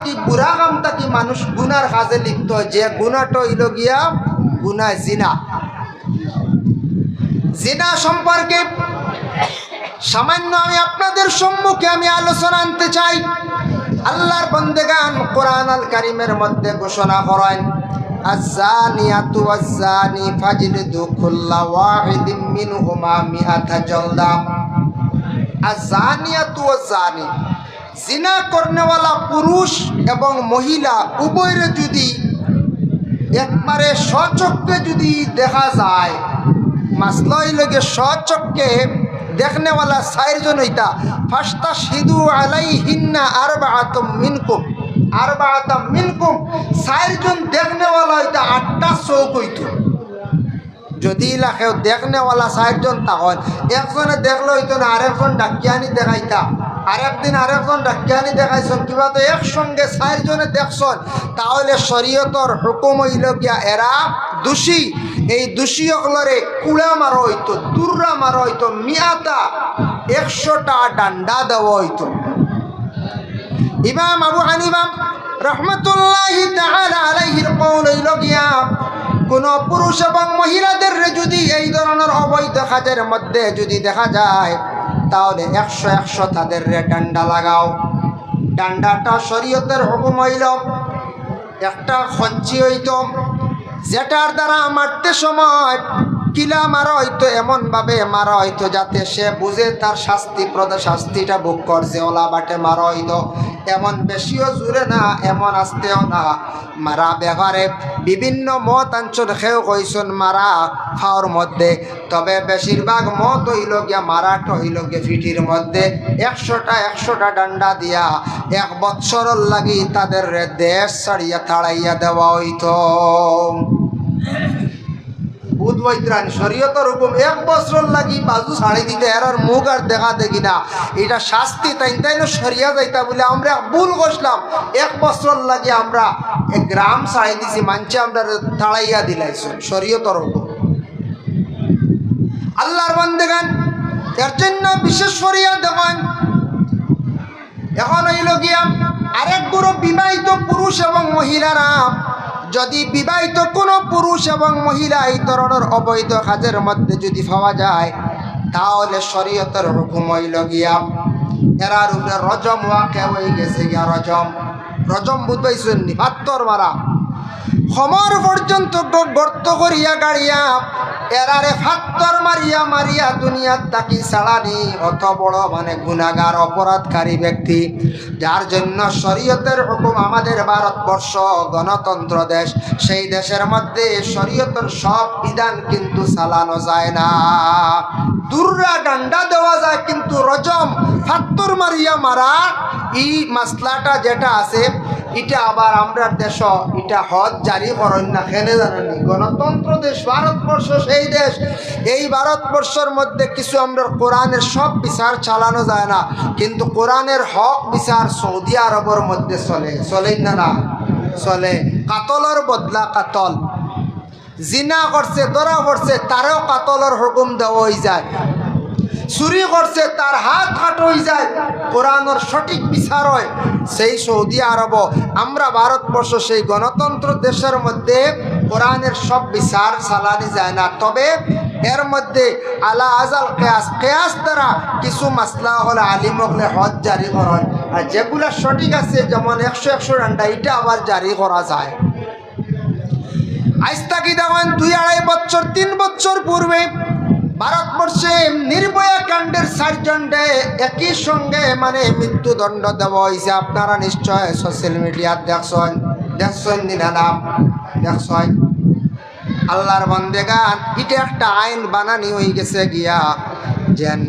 বুড়া কামটা কি মানুষ গুনার কাজে লিপ্ত, যে গুনাটা হইল গিয়া গুনা জিনা। জিনা সম্পর্কে সামান্য আমি আপনাদের সম্মুখে আলোচনা আনতে চাই। আল্লাহর বান্দাগান কোরআন আল কারীমের মধ্যে ঘোষণা করেন, আয-যানিয়াতু ওয়াজ-যানি ফাজলিদু কুল্লা ওয়াহিদিম মিনহুমা মিআতা জলদা। আয-যানিয়াতু ওয়াজ-যানি, জিনা করনেওয়ালা পুরুষ এবং মহিলা উভয়ের যদি একবারে স্বচক্ষে যদি দেখা যায়, মাসলা হইলগে স্বচক্ষে দেখনেওয়ালা চারজন হইতা, ফাস্তাশহিদু আলাইহিন্না আরবাআতুম মিনকুম, চারজন দেখনেওয়ালা হইতা, 8টা চোখ হইতো। যদি লাখেও দেখনেওয়ালা চারজন তখন একজনে দেখলে হইতো না, আরেকজন ডাকিয়ানি দেখাইতা, আরেকদিন আরেকজন ডাকিয়ানি দেখাইছেন, কিবা তো একসঙ্গে চারজনে দেখছেন, তাহলে শরীয়তর হুকুম হইল গিয়া এরা দোষী। এই দোষী সকলরে কুড়া মারা হইতো, দুর্রা মারা হইতো, মিয়াতা 100টা ডান্ডা দেওয়া হইতো। ইমাম আবু হানিফা রহমতুল্লাহি তাআলা আলাইহির কওল হইল গিয়া, কোন পুরুষ এবং মহিলাদের যদি এই ধরনের অবৈধ কাজের মধ্যে যদি দেখা যায়, তাহলে 100 তাদের ডান্ডা লাগাও। ডান্ডাটা শরীয়তের হুকুম হইল একটা খঞ্চি হইত, যেটার দ্বারা মারতে সময় কিলা মারা হইতো, এমনভাবে মারা হইতো যাতে সে বুঝে তার শাস্তিটা ভোগ করছে। ওলা বাটে মারা হইতো, এমন বেশিও জোরে না, এমন আস্তেও না। মারা ব্যবহারে বিভিন্ন মত অঞ্চল খেয়েও কইসন মারা খাওয়ার মধ্যে, তবে বেশিরভাগ মত হইল গিয়া মারাটা হইল গিয়া ফিটির মধ্যে 100টা ডান্ডা দিয়া 1 বৎসরের লাগি তাদের দেশ ছাড়িয়া তাড়াইয়া দেওয়া হইতো। বুধবৈত্রান শরীয়তের হুকুম 1 বছর লাগি বাজু ছাড়ি দিতে, এর মুখ আর দেখা দেখি না, এটা শাস্তি। তাই সরিয়া যাইতা বলে আমরা ভুল করলাম, 1 বছর লাগি আমরা গ্রাম ছাড়ি দিছি, মানছে আমরা তাড়াইয়া দিলাইছেন, শরীয়তের হুকুম। আল্লাহর বান্দাগান এর জন্য বিশেষ করিয়া দেখেন, এখন হইল গিয়া আরেক গুরু বিবাহিত পুরুষ এবং মহিলারা, যদি বিবাহিত কোনো পুরুষ এবং মহিলা এই ধরনের অবৈধ কাজের মধ্যে যদি পাওয়া যায়, তাহলে শরীয়তের হুকুম হইল গিয়া এরার উপরে রজম ওয়াকে হয়ে গেছে গিয়া। রজম বুঝবাইছেন নি? পাত্তর মারা, সমর পর্যন্ত গর্ত করিয়া গাড়িয়া এরারে ফাত্তর মারিয়া দুনিয়ার তাকি ছাড়ানি। অত বড় গুনাহগার অপরাধকারী ব্যক্তি, যার জন্য শরীয়তের হুকুম। আমাদের ভারতবর্ষ গণতন্ত্র দেশ, সেই দেশের মধ্যে শরীয়তের সব বিধান কিন্তু চালানো যায় না। দুর্রা ডান্ডা দেওয়া যায়, কিন্তু রজম ফাত্তর মারা এই মাসলাটা যেটা আছে, এটা আবার আমরা দেশ এটা হদ জারি করেন না। খেলে জানেনি, গণতন্ত্র দেশ ভারতবর্ষ, সেই দেশ। এই ভারতবর্ষের মধ্যে কিছু আমরা কোরআনের সব বিচার চালানো যায় না, কিন্তু কোরআনের হক বিচার সৌদি আরবের মধ্যে চলে না চলে। কাতলের বদলা কাতল, জিনা করছে ধরা পড়ছে, তারও কাতলের হুকুম দেওয়া হয়ে যায়। চুরি করছে তার হাত হয়ে যায়, কোরআনের সঠিক বিচার হয় সেই সৌদি আরব। আমরা ভারতবর্ষ সেই গণতন্ত্র দেশের মধ্যে কোরআনের সব বিচার চালানি যায় না। তবে এর মধ্যে আলা আজাল কেয়াস দ্বারা কিছু মাসলা হলে আলিম হলে হদ জারি করেন, আর যেগুলো সঠিক আছে যেমন 100 ডান্ডা, এটা আবার জারি করা যায়। আজ থাকি দেখেন 2-2.5 বছর 3 বছর পূর্বে ভারতবর্ষে নির্ভয়া কাণ্ডের 4 জনকে একই সঙ্গে মৃত্যুদণ্ড দেওয়া হয়েছে। আপনারা নিশ্চয় সোশ্যাল মিডিয়া দেখছেন দেখছেন। আল্লাহর বান্দাগান, এটা একটা আইন বানানি হয়ে গেছে গিয়া, যেন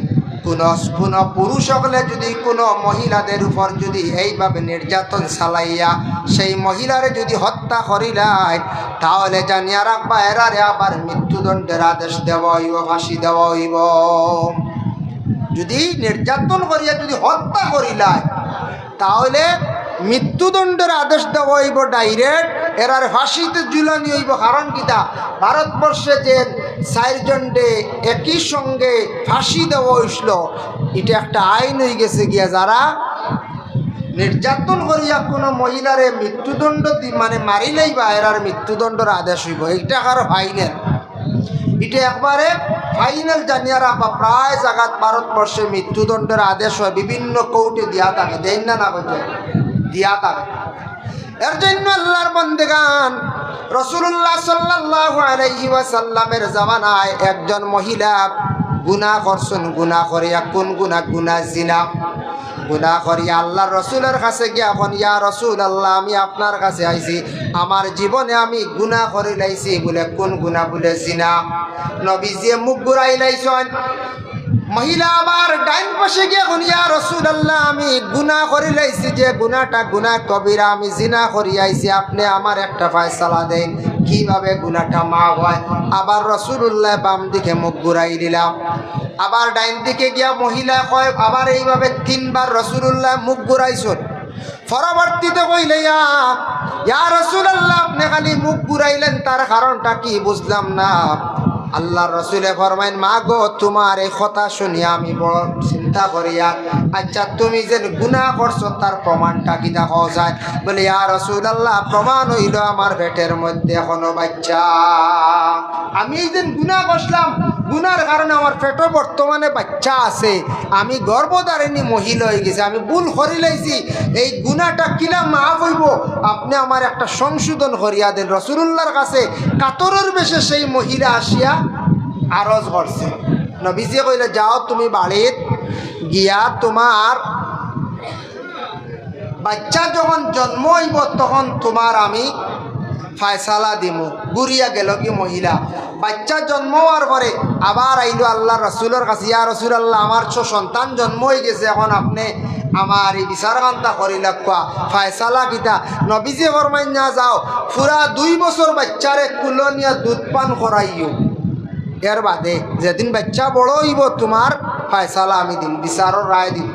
কোন পুরুষ হলে যদি কোনো মহিলাদের উপর যদি এইভাবে নির্যাতন চালাইয়া সেই মহিলারে যদি হত্যা করিলাই, তাহলে জানিয়া রাখবা এরারে আবার মৃত্যুদণ্ডের আদেশ দেওয়া হইব, ফাঁসি দেওয়া হইব। যদি নির্যাতন করিয়া যদি হত্যা করিলাই, তাহলে মৃত্যুদণ্ডের আদেশ দেওয়া হইব ডাইরেক্ট, এরার ফাঁসিতে ঝুলানি হইব। কারণ কিতা, ভারতবর্ষে যে 4 জনকে একই সঙ্গে ফাঁসি দেওয়া হইছিল, এটা একটা আইন হয়ে গেছে গিয়া। যারা নির্যাতন করিয়া কোনো মহিলারে মৃত্যুদণ্ড মানে মারিলেই বা এরার মৃত্যুদণ্ডের আদেশ হইব, এইটা কারো ফাইনাল, এটা একবারে ফাইনাল জানিয়া রাখবা। প্রায় জায়গাত ভারতবর্ষে মৃত্যুদণ্ডের আদেশ হয়, বিভিন্ন কোর্টে দিয়া থাকে, দেন না বলতে দিয়া থাকে। এর জন্য আল্লাহর বন্দেগান রাসূলুল্লাহ সাল্লাল্লাহু আলাইহি ওয়াসাল্লামের জামানায় একজন মহিলা গুনাহ করছেন, গুনাহ করিয়া কোন গুনাহ? গুনাহ জিনা। গুনাহ করিয়া আল্লাহর রসুলের কাছে গিয়া এখন, ইয়া রসুল আল্লাহ, আমি আপনার কাছে আইছি, আমার জীবনে আমি গুনাহ করে লাইছি। বলে কোন গুনাহ? বলে জিনা। নবীজি মুখ ঘুরাই লাইছেন। মহিলা আবার ডাইন পাশে গিয়ে এখন, ইয়া রসুল আল্লাহ, আমি গুনাহ করে লাইছি, যে গুনাহটা গুনাহ কবিরা, আমি জিনা করি আইছি, আপনি আমার একটা ফয়সালা দেন, কিভাবে গুনাহটা মাফ হয়। আবার রসুল্লাহ বাম দিকে মুখ ঘুরাই দিলাম। আবার ডাইন দিকে গিয়া মহিলা কয়, আবার এইভাবে 3 বার রসুল্লাহ মুখ ঘুরাইছেন। পরবর্তীতে কইলে, ইয়া রাসূলুল্লাহ, আপনি খালি মুখ ঘুরাইলেন, তার কারণটা কি বুঝলাম না। আল্লাহর রাসূলে ফরমাইন, মা গো, তোমার এই কথা শুনিয়া আমি বড় চিন্তা করিয়া, আচ্ছা তুমি যে গুনাহ করছো তার প্রমাণটা কি দেখা যায়? বলে, ইয়া রাসূলুল্লাহ, প্রমাণ হইল আমার পেটের মধ্যে এখনো বাচ্চা। আমি এই দিন গুনাহ করলাম, গুনার কারণে আমার পেটে বর্তমানে বাচ্চা আছে, আমি গর্ভধারিণী মহিলা হয়ে গেছি, আমি ভুল করে লাইছি, এই গুনাহটা কিলা মাফ হইব? আপনি আমার একটা সংশোধন করিয়া দেন। রাসূলুল্লাহর কাছে কাতরের বেশে সেই মহিলা আসিয়া আরজ করছে। নবীজি কইলে, যাও তুমি বাড়িত গিয়া তোমার বাচ্চা যখন জন্ম হইব তখন তোমার আমি ফয়সালা দিমু। ঘুরিয়া গেল কি মহিলা। বাচ্চা জন্ম হওয়ার পরে আবার আইলো আল্লাহ রসুলের কাছে, ইয়া রাসূলুল্লাহ, আমার সন্তান জন্ম হয়ে গেছে, এখন আপনি আমার এই বিচার কান্তা করিলা, ফয়সালা কিতা? নবীজি ফরমাইন, না যাও, পুরা 2 বছর বাচ্চারে কুলো নিয়া দুধ পান করাইও, এর বাদে যেদিন বাচ্চা বড় হইব তোমার ফয়সালা আমি দিন, বিচারের রায় দিন।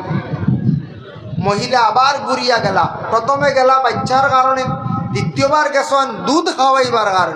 মহিলা আবার ঘুরিয়া গেলা। প্রথমে গেলা বাচ্চার কারণে, দ্বিতীয়বার গেছেন দুধ খাওয়াইবার কারণে।